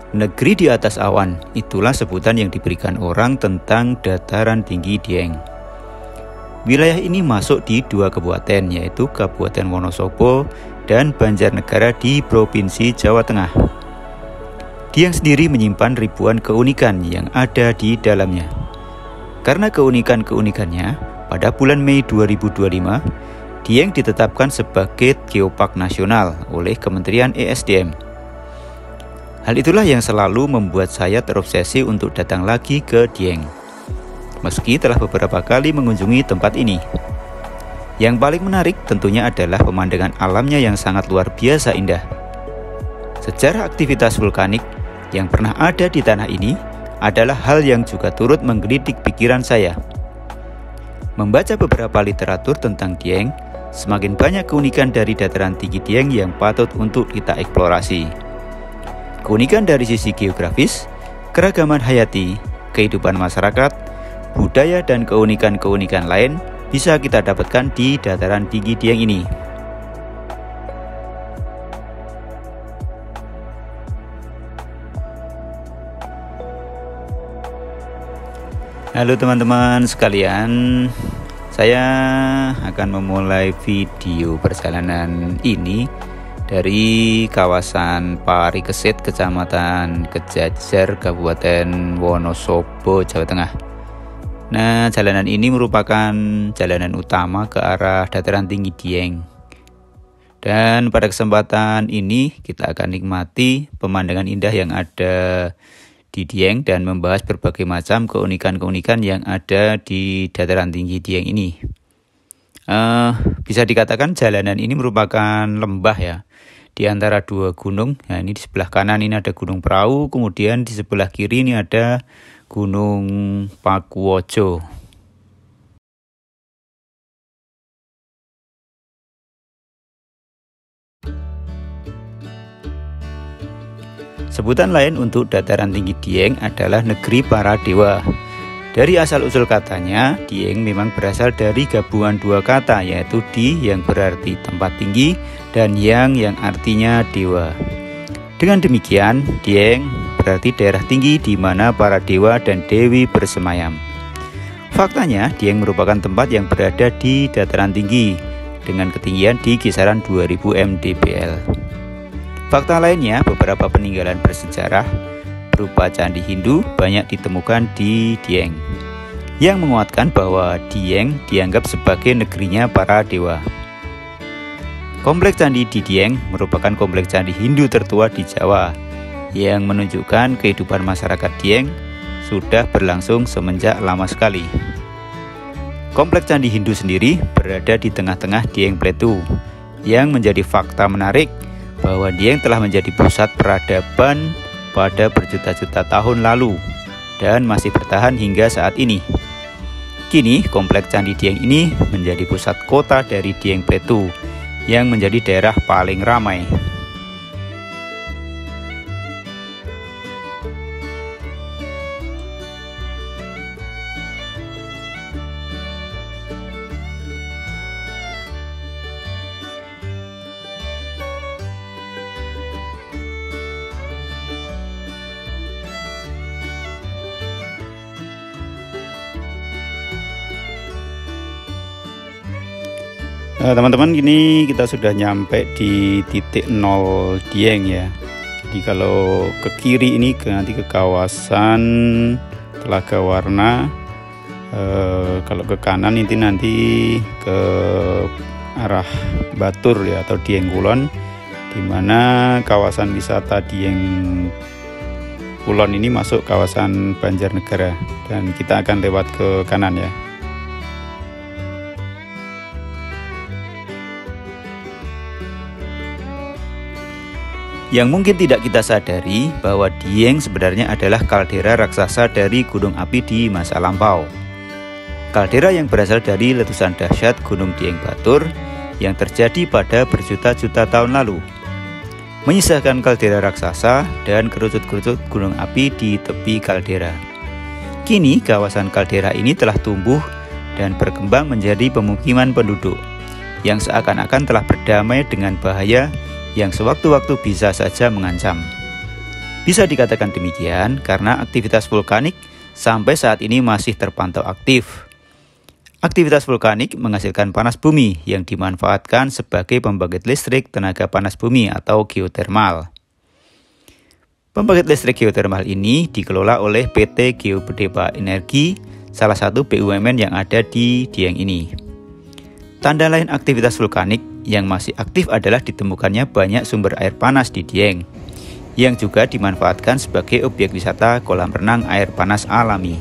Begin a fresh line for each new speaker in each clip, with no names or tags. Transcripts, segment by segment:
Negeri di atas awan, itulah sebutan yang diberikan orang tentang dataran tinggi Dieng. Wilayah ini masuk di 2 kabupaten, yaitu Kabupaten Wonosobo dan Banjarnegara di Provinsi Jawa Tengah. Dieng sendiri menyimpan ribuan keunikan yang ada di dalamnya. Karena keunikan-keunikannya, pada bulan Mei 2025, Dieng ditetapkan sebagai Geopark Nasional oleh Kementerian ESDM. Hal itulah yang selalu membuat saya terobsesi untuk datang lagi ke Dieng, meski telah beberapa kali mengunjungi tempat ini. Yang paling menarik tentunya adalah pemandangan alamnya yang sangat luar biasa indah. Sejarah aktivitas vulkanik yang pernah ada di tanah ini adalah hal yang juga turut menggelitik pikiran saya. Membaca beberapa literatur tentang Dieng, semakin banyak keunikan dari dataran tinggi Dieng yang patut untuk kita eksplorasi. Keunikan dari sisi geografis, keragaman hayati, kehidupan masyarakat, budaya, dan keunikan-keunikan lain bisa kita dapatkan di dataran tinggi Dieng ini. Halo teman-teman sekalian, saya akan memulai video perjalanan ini dari kawasan Parikesit, Kecamatan Kejajar, Kabupaten Wonosobo, Jawa Tengah. Nah, jalanan ini merupakan jalanan utama ke arah dataran tinggi Dieng. Dan pada kesempatan ini kita akan nikmati pemandangan indah yang ada di Dieng dan membahas berbagai macam keunikan-keunikan yang ada di dataran tinggi Dieng ini. Bisa dikatakan jalanan ini merupakan lembah ya, di antara 2 gunung. Nah, ini di sebelah kanan ini ada Gunung Prau, kemudian di sebelah kiri ini ada Gunung Pakuwojo. Sebutan lain untuk dataran tinggi Dieng adalah negeri para dewa. Dari asal-usul katanya, Dieng memang berasal dari gabungan 2 kata, yaitu Di yang berarti tempat tinggi dan Yang yang artinya dewa. Dengan demikian, Dieng berarti daerah tinggi di mana para dewa dan dewi bersemayam. Faktanya, Dieng merupakan tempat yang berada di dataran tinggi dengan ketinggian di kisaran 2000 mdpl. Fakta lainnya, beberapa peninggalan bersejarah berupa candi Hindu banyak ditemukan di Dieng, yang menguatkan bahwa Dieng dianggap sebagai negerinya para dewa. Kompleks candi di Dieng merupakan kompleks candi Hindu tertua di Jawa, yang menunjukkan kehidupan masyarakat Dieng sudah berlangsung semenjak lama sekali. Kompleks candi Hindu sendiri berada di tengah-tengah Dieng Pletu, yang menjadi fakta menarik bahwa Dieng telah menjadi pusat peradaban pada berjuta-juta tahun lalu dan masih bertahan hingga saat ini. Kini kompleks Candi Dieng ini menjadi pusat kota dari Dieng Pletu yang menjadi daerah paling ramai. Teman-teman, ini kita sudah nyampe di titik 0 Dieng ya. Jadi kalau ke kiri ini nanti ke kawasan Telaga Warna, kalau ke kanan ini nanti ke arah Batur ya, atau Dieng Kulon, dimana kawasan wisata Dieng Kulon ini masuk kawasan Banjarnegara, dan kita akan lewat ke kanan ya. Yang mungkin tidak kita sadari bahwa Dieng sebenarnya adalah kaldera raksasa dari gunung api di masa lampau. Kaldera yang berasal dari letusan dahsyat Gunung Dieng Batur yang terjadi pada berjuta-juta tahun lalu, menyisakan kaldera raksasa dan kerucut-kerucut gunung api di tepi kaldera. Kini kawasan kaldera ini telah tumbuh dan berkembang menjadi pemukiman penduduk yang seakan-akan telah berdamai dengan bahaya yang sewaktu-waktu bisa saja mengancam. Bisa dikatakan demikian karena aktivitas vulkanik sampai saat ini masih terpantau aktif. Aktivitas vulkanik menghasilkan panas bumi yang dimanfaatkan sebagai pembangkit listrik tenaga panas bumi atau geotermal. Pembangkit listrik geotermal ini dikelola oleh PT Geodepa Energi, salah satu BUMN yang ada di Dieng ini. Tanda lain aktivitas vulkanik yang masih aktif adalah ditemukannya banyak sumber air panas di Dieng, yang juga dimanfaatkan sebagai objek wisata kolam renang air panas alami.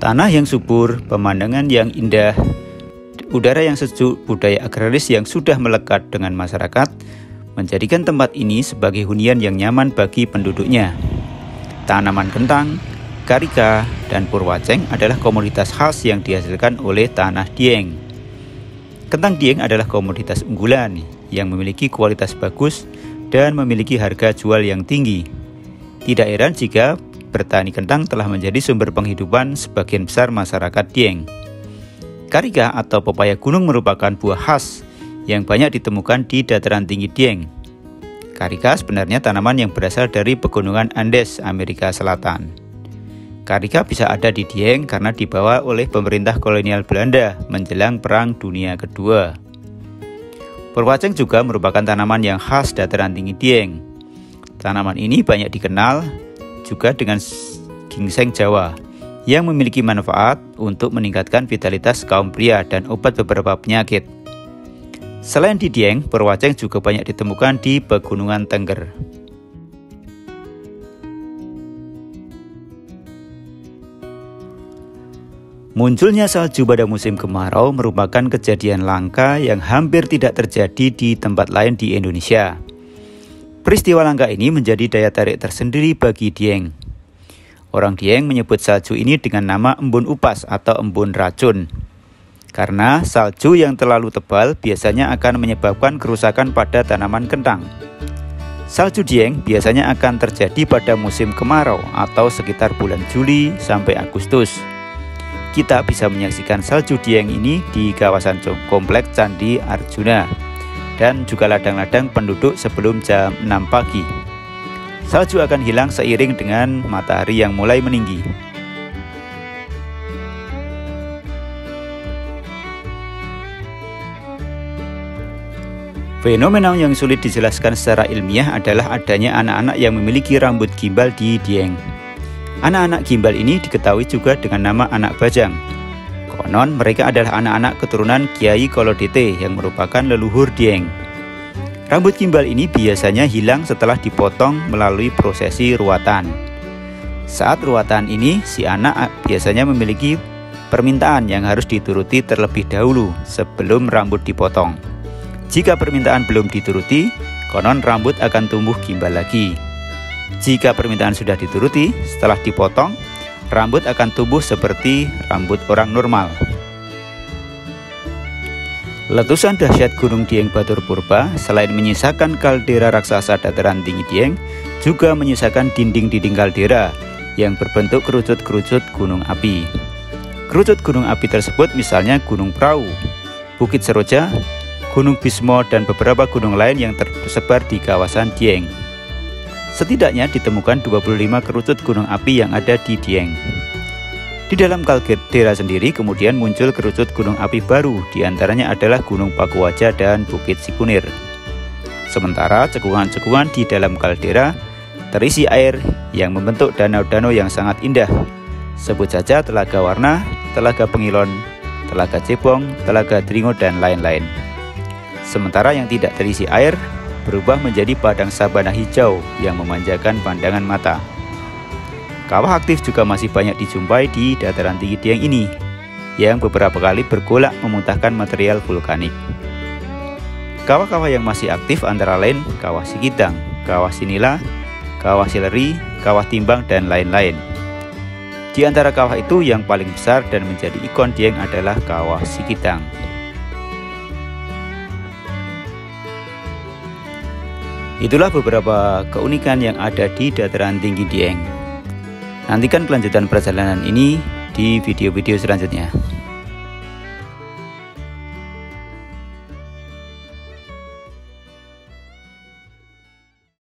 Tanah yang subur, pemandangan yang indah, udara yang sejuk, budaya agraris yang sudah melekat dengan masyarakat, menjadikan tempat ini sebagai hunian yang nyaman bagi penduduknya. Tanaman kentang, karika, dan purwaceng adalah komoditas khas yang dihasilkan oleh tanah Dieng. Kentang Dieng adalah komoditas unggulan yang memiliki kualitas bagus dan memiliki harga jual yang tinggi. Tidak heran jika bertani kentang telah menjadi sumber penghidupan sebagian besar masyarakat Dieng. Karika atau pepaya gunung merupakan buah khas yang banyak ditemukan di dataran tinggi Dieng. Karika sebenarnya tanaman yang berasal dari pegunungan Andes, Amerika Selatan. Karika bisa ada di Dieng karena dibawa oleh pemerintah kolonial Belanda menjelang Perang Dunia Kedua. Purwaceng juga merupakan tanaman yang khas dataran tinggi Dieng. Tanaman ini banyak dikenal juga dengan ginseng Jawa yang memiliki manfaat untuk meningkatkan vitalitas kaum pria dan obat beberapa penyakit. Selain di Dieng, purwaceng juga banyak ditemukan di Pegunungan Tengger. Munculnya salju pada musim kemarau merupakan kejadian langka yang hampir tidak terjadi di tempat lain di Indonesia. Peristiwa langka ini menjadi daya tarik tersendiri bagi Dieng. Orang Dieng menyebut salju ini dengan nama embun upas atau embun racun. Karena salju yang terlalu tebal biasanya akan menyebabkan kerusakan pada tanaman kentang. Salju Dieng biasanya akan terjadi pada musim kemarau atau sekitar bulan Juli sampai Agustus. Kita bisa menyaksikan salju Dieng ini di kawasan kompleks Candi Arjuna dan juga ladang-ladang penduduk sebelum jam 6 pagi. Salju akan hilang seiring dengan matahari yang mulai meninggi. Fenomena yang sulit dijelaskan secara ilmiah adalah adanya anak-anak yang memiliki rambut gimbal di Dieng. Anak-anak gimbal ini diketahui juga dengan nama anak bajang. Konon mereka adalah anak-anak keturunan Kiai Kolodete yang merupakan leluhur Dieng. Rambut gimbal ini biasanya hilang setelah dipotong melalui prosesi ruatan. Saat ruatan ini, si anak biasanya memiliki permintaan yang harus dituruti terlebih dahulu sebelum rambut dipotong. Jika permintaan belum dituruti, konon rambut akan tumbuh gimbal lagi. Jika permintaan sudah dituruti, setelah dipotong, rambut akan tumbuh seperti rambut orang normal. Letusan dahsyat Gunung Dieng Batur Purba selain menyisakan kaldera raksasa dataran tinggi Dieng, juga menyisakan dinding-dinding kaldera yang berbentuk kerucut-kerucut gunung api. Kerucut gunung api tersebut misalnya Gunung Prau, Bukit Seroja, Gunung Bismo, dan beberapa gunung lain yang tersebar di kawasan Dieng. Setidaknya ditemukan 25 kerucut gunung api yang ada di Dieng. Di dalam kaldera sendiri kemudian muncul kerucut gunung api baru, diantaranya adalah Gunung Pakuaja dan Bukit Sikunir. Sementara cekungan-cekungan di dalam kaldera terisi air yang membentuk danau-danau yang sangat indah. Sebut saja Telaga Warna, Telaga Pengilon, Telaga Cebong, Telaga Dringo, dan lain-lain. Sementara yang tidak terisi air berubah menjadi padang sabana hijau yang memanjakan pandangan mata. Kawah aktif juga masih banyak dijumpai di dataran tinggi Dieng ini, yang beberapa kali bergolak memuntahkan material vulkanik. Kawah-kawah yang masih aktif antara lain Kawah Sikitang, Kawah Sinila, Kawah Sileri, Kawah Timbang, dan lain-lain. Di antara kawah itu yang paling besar dan menjadi ikon Dieng adalah Kawah Sikitang. Itulah beberapa keunikan yang ada di dataran tinggi Dieng. Nantikan kelanjutan perjalanan ini di video-video selanjutnya.